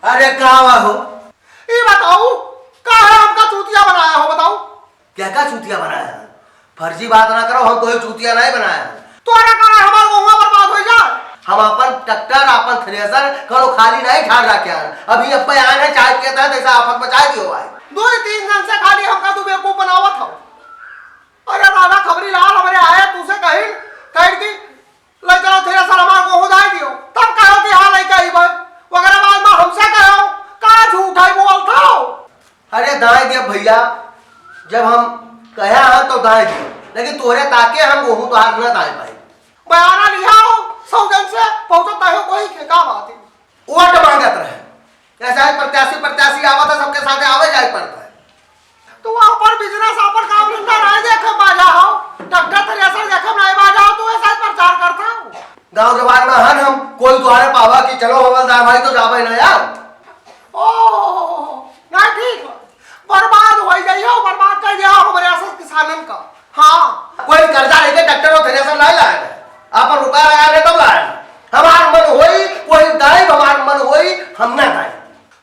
अरे कहाँ हो? ये बताओ कहाँ है हमका चूतिया बनाया हो? बताओ क्या क्या चूतिया बनाया है? फर्जी बात ना करो, हम कोई चूतिया नहीं बनाया है। तुम्हारा कहा हमारा बहुआ बर्बाद हो जाए। हम अपन ट्रैक्टर अपन थ्रेसर करो खाली नहीं ठाड़ रखे यार। अभी अब आए हैं चाय के तहत ऐसा आफत बचा दियो भाई। 2-3 दिन से खाली हमका तू बेवकूफ बनावत हो। अरे राधा खबरी लाल हमारे आए तुझसे कहीं कहीं की ले चलो थ्रेसर हमारे को हो जाए दियो तब कहो कि हाँ लेके आई भाई वगैरह बाद में हमसे कहो कहाँ झूठ है बोलता हो। अरे दाएं दिया भैया, जब हम कहे हैं तो दाएं दियो, लेकिन तोरे ताके हम गेहूं तो हाथ न दाएं पाए। बयाना लिया हो 100 जन से पहुंचता है कोई क्या बात है? वोट मांगत रहे ऐसा प्रत्याशी आवत है, सबके साथ आवे जाए पड़ता है। तो अपन बिजनेस अपन काम धंधा नहीं देखे बाजा हो, ट्रैक्टर थ्रेसर देखे नहीं बाजा हो तो ऐसा प्रचार करता हूँ। गांव जवान में हन हम कोई द्वारे पावा कि चलो हवलदार भाई तो जावे ना यार। ओह नहीं ठीक बर्बाद हो जाइए, बर्बाद कर दिया हमारे ऐसा किसानन का। हाँ कोई कर्जा लेके ट्रैक्टर और थ्रेसर नहीं लाया है, अपन रुपया लगाने तब लाया। हमार मन होई कोई दाई, हमार मन होई हम ना दाई।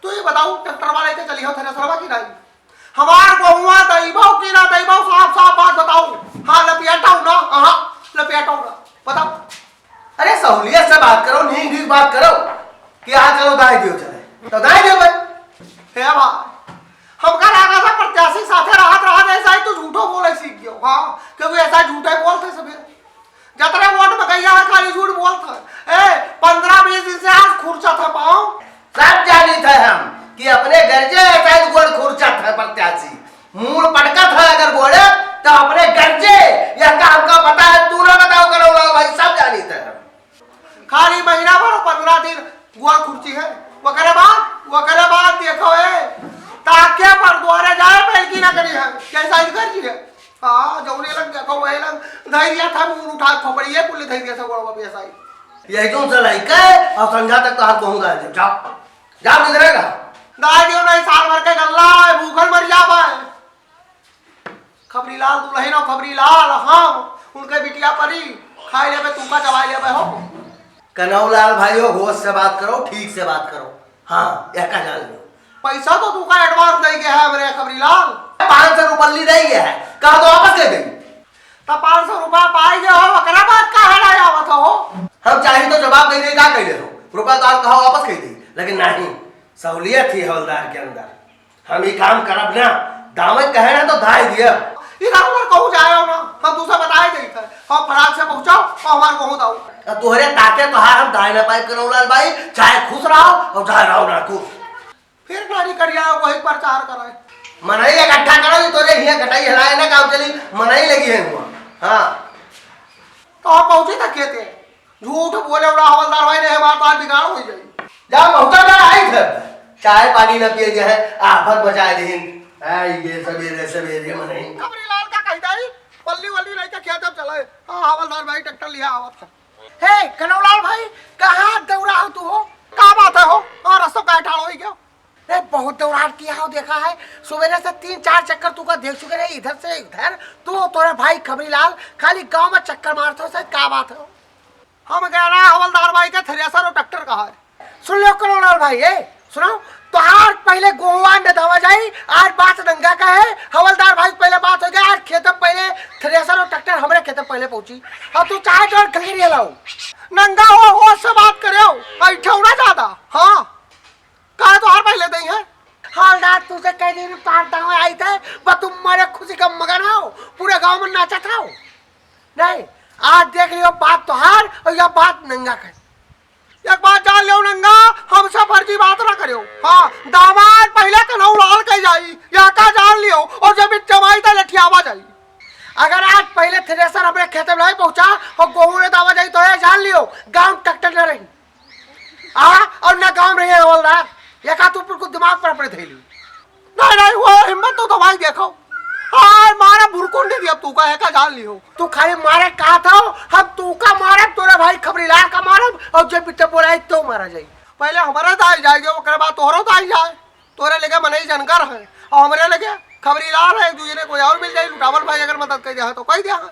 तो ये बताओ ट्रैक्टर वाले के चली हो थ्रेसरवा की नहीं? हमार बहुआ दैबो की ना दैबो साफ साफ बात बताओ। हाँ लपेटाओ ना, हाँ लपेटाओ ना बताओ। अरे सहूलियत से बात करो, नीक बात करो कि आज चलो दाई दियो चले तो दाई दियो भाई। हे भाई हमका लगा था प्रत्याशी साथे राहत ऐसा ही तो झूठो बोले सीख गयो। हाँ क्योंकि ऐसा झूठे बोलते सभी जतरे वोट में गैया है खाली झूठ बोलता है। 15-20 दिन से आज खुर्चा था पाओ सब जानी थे हम कि अपने गर्जे ऐसा गोड़ खुर्चा था प्रत्याशी मूल पटका था अगर गोड़े तो अपने गर्जे यह काम का पता है, तू ना बताओ करो भाई, सब जानी थे हम। खाली महीना भर 15 दिन गोड़ खुर्ची है वगैरह बात देखो है ताके पर द्वारे जाए पहल की ना करी है कैसा इधर जी है। हाँ जौने लग देखो वही लग धैर्य था मुंह उठा खोपड़ी है पुलिस धैर्य से गोड़ ऐसा ही यही तुम चलाई के और संध्या तक तो हाथ कहूंगा जाओ जाओ किधरेगा दाई दियो नहीं साल भर के गल्ला है भूखल मर जावा है। खबरी लाल दुल्हन और खबरी लाल हम उनके बिटिया परी खाई ले तुमका चबाई ले हो। कनौलाल भाई हो होश से बात करो, ठीक से बात करो। हाँ यह का जान लो पैसा तो तुमका एडवांस दे गया है मेरे खबरी लाल। 500 रुपये दे गया है, कहा तो वापस ले गई। तब 500 रुपया पाई गए हो वकरा बात का है आवत हो। हम चाहिए तो जवाब दे दे का कह दे हो, रुपया तो आप कहा वापस कह दी, लेकिन नहीं सहूलियत थी हवलदार के अंदर। हम ये काम करब ना दामद कहे ना तो धाई दिया इधर उधर कहूँ जाए हो ना हम दूसरा बताए गई थे हम फटाक से पहुंचाओ और हमारे को दाओ। तोहरे ताके तो हार हम दाई ना पाए कनौलाल भाई, चाहे खुश रहो और चाहे रहो ना खुश। फिर गाड़ी कर आओ वही प्रचार कराए मनाई इकट्ठा करो तोरे हिया घटाई हलाए ना काम चली मनाई लगी है हुआ। हाँ तो आप पहुंचे तक कहते झूठ बोले उड़ा हवलदार भाई ने हमारे पास बिगाड़ हो जाए। जा पहुंचा जा आई थे चाय पानी न पिए जो है आफत बचाए दिन ये सवेरे मनाई। खबरी लाल का कहता है पल्ली वल्ली लेके खेत अब चले। हाँ हवलदार भाई ट्रैक्टर लिया आवत था। हे कनौलाल भाई कहाँ दौड़ा हो तू हो क्या बात है हो? हाँ रस्तो का ठाड़ हो गया रे बहुत दौड़ा किया हो देखा है सवेरे से 3-4 चक्कर तू का देख चुके रहे इधर से उधर तू तोरे भाई खबरी लाल खाली गांव में चक्कर मारते हो सर क्या बात है? हम कह रहे हवलदार भाई का थ्रेसर और ट्रैक्टर कहा है। सुन लो कनौलाल भाई ये सुनो तो आज पहले गोवान ने दवा जाई आज बात नंगा का है। हवलदार भाई पहले बात हो गया आज खेत में पहले थ्रेसर और ट्रैक्टर हमारे खेत में पहले पहुंची और तू चाहे तो खंगेरी लाओ नंगा हो से बात करे हो ऐठे ना ज्यादा। हाँ कहा तो हर पहले दई है हवलदार तुझे कई दिन पारता हुए आई थे बस तुम मारे खुशी का मगन हो पूरे गांव में नाचा था नहीं आज देख लियो बात तो हार और यह बात नंगा कर एक बात जान लियो नंगा हमसे फर्जी बात ना करियो। हाँ दामाद पहले कनौलाल कह जाई या का जान लियो और जब जमाई तो लठियावा जाई। अगर आज पहले थ्रेसर अपने खेत में नहीं पहुंचा और गेहूं ने दावा जाई तो ये जान लियो गांव ट्रैक्टर न रही और न गांव रही हवलदार ये का तू कुछ दिमाग पर अपने थैली नहीं वो हिम्मत तो भाई देखो और मारा बुरकुंड नहीं दिया तू का है का जान लियो तू खाली मारे कहा था हम तू का मारे तोरे भाई खबरी लाल का मारे और जब पिट्टे बोला तो मारा जाए पहले हमारा तो आई जाएगा वो बाद तोहरो तो आई जाए तोरे लेके मनई जानकार है और हमारे लगे खबरी लाल है दूसरे ने कोई और मिल जाए लुटावल भाई अगर मदद कर दिया तो कह दिया है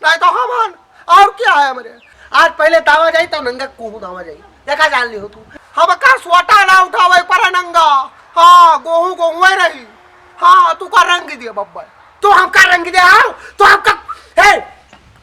नहीं तो हम और क्या है हमारे आज पहले दावा जाए तो नंगा को दावा जाए देखा जान लियो तू हम का सोटा ना उठावे पर नंगा। हाँ गोहूं गोहूं रही। हाँ तू का रंग दिया बब्बा, तू हमका रंग दे आओ तो हमका हे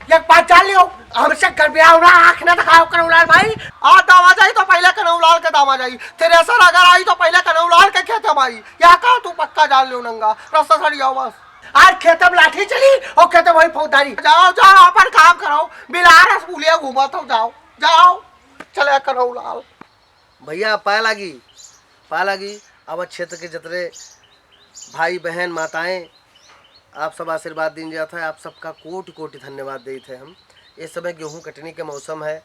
एक बात जान लियो, हमसे कर ब्याह ना आँख ना दिखाओ कनौलाल भाई। आ दावा जाई तो पहले कनौलाल के दावा जाई, तेरे सर अगर आई तो पहले कनौलाल के खेत भाई। या का तू पक्का जान लियो नंगा रास्ता सड़ी आओ बस। आज खेत में लाठी चली और खेत वही फौजदारी। जाओ जाओ अपन काम करो, बिला रसगुल्ले घूमा तो जाओ जाओ चले कनौलाल। भैया पाए लागी अब क्षेत्र के जितने भाई बहन माताएं आप सब आशीर्वाद दीजिए जाता है। आप सबका कोटि कोटि धन्यवाद देते हैं हम। इस समय गेहूं कटने के मौसम है,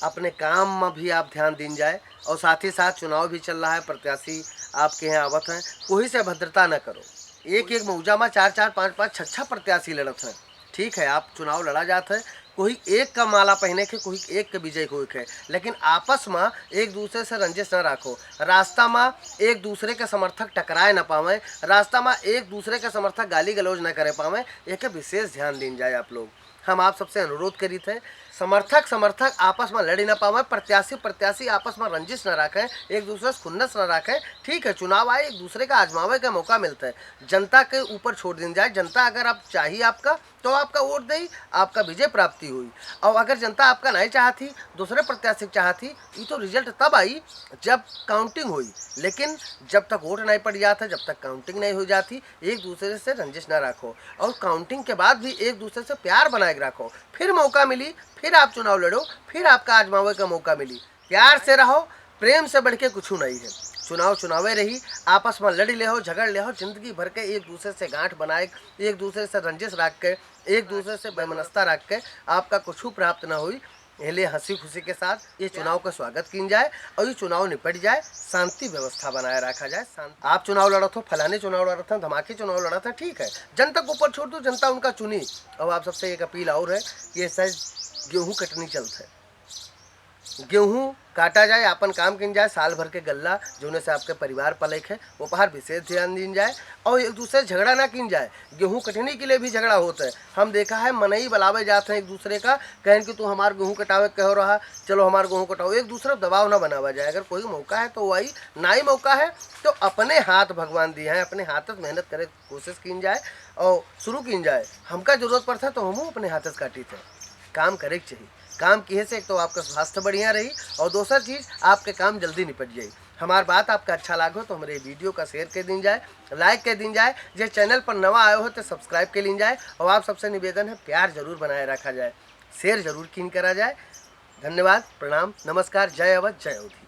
अपने काम में भी आप ध्यान दीन जाए और साथ ही साथ चुनाव भी चल रहा है, प्रत्याशी आपके यहाँ आवत हैं, कोई से अभद्रता न करो। एक एक मौजा में 4-4, 5-5, 6-6 प्रत्याशी लड़त हैं। ठीक है आप चुनाव लड़ा जाता है, कोई एक का माला पहने के कोई एक के विजय कोई है, लेकिन आपस में एक दूसरे से रंजिश न रखो। रास्ता में एक दूसरे के समर्थक टकराए न पावे, रास्ता में एक दूसरे के समर्थक गाली गलौज न करे पावे, एक विशेष ध्यान दीन जाए आप लोग। हम आप सबसे अनुरोध करी थे, समर्थक आपस में लड़ी न पावे, प्रत्याशी आपस में रंजिश न रखें, एक दूसरे से खुन्नस न रखें। ठीक है चुनाव आए, एक दूसरे का आजमावे का मौका मिलता है, जनता के ऊपर छोड़ दी जाए। जनता अगर आप चाहिए आपका तो आपका वोट दे, आपका विजय प्राप्ति हुई। और अगर जनता आपका नहीं चाहती, दूसरे प्रत्याशी चाहती, ये तो रिजल्ट तब आई जब काउंटिंग हुई। लेकिन जब तक वोट नहीं पड़ जाता, जब तक काउंटिंग नहीं हो जाती, एक दूसरे से रंजिश ना रखो और काउंटिंग के बाद भी एक दूसरे से प्यार बनाए रखो। फिर मौका मिली, फिर आप चुनाव लड़ो, फिर आपका आजमावे का मौका मिली। प्यार से रहो, प्रेम से बढ़ के कुछ नहीं है। चुनावे रही, आपस में लड़ी ले हो, झगड़ ले हो, जिंदगी भर के एक दूसरे से गांठ बनाए, एक दूसरे से रंजिश रख के, एक दूसरे से बेमनस्ता रख के आपका कुछ प्राप्त ना हुई। इसलिए हंसी खुशी के साथ ये चुनाव का स्वागत किया जाए और ये चुनाव निपट जाए, शांति व्यवस्था बनाए रखा जाए। आप चुनाव लड़ा हो, फलाने चुनाव लड़ा था, धमाके चुनाव लड़ा था, ठीक है, जनता को ऊपर छोड़ दो, जनता उनका चुनी। और आप सबसे एक अपील और है कि शायद गेहूँ कटनी चलता है, गेहूँ काटा जाए, अपन काम किन जाए, साल भर के गल्ला जोने से आपके परिवार पलक है वो पर विशेष ध्यान दी जाए और एक दूसरे से झगड़ा ना किन जाए। गेहूँ कटने के लिए भी झगड़ा होता है, हम देखा है, मनई बुलावे जाते हैं एक दूसरे का, कहें कि तू हमारे गेहूँ कटावे कहो रहा, चलो हमारे गेहूँ कटाओ। एक दूसरे पर दबाव ना बनावा जाए। अगर कोई मौका है तो वही, ना ही मौका है तो अपने हाथ भगवान दिए हैं, अपने हाथ से मेहनत करे कोशिश की जाए और शुरू की जाए। हमका जरूरत पड़ता है तो हम अपने हाथ से काटी थे, काम करे चाहिए। काम किए से एक तो आपका स्वास्थ्य बढ़िया रही और दूसर चीज़ आपके काम जल्दी निपट जाए। हमारी बात आपका अच्छा लागो तो हमारे वीडियो का शेयर कर दी जाए, लाइक कर दी जाए। जो चैनल पर नवा आए हो तो सब्सक्राइब कर ली जाए और आप सबसे निवेदन है प्यार जरूर बनाए रखा जाए, शेयर जरूर किन करा जाए। धन्यवाद, प्रणाम, नमस्कार, जय अवध, जय अवधी।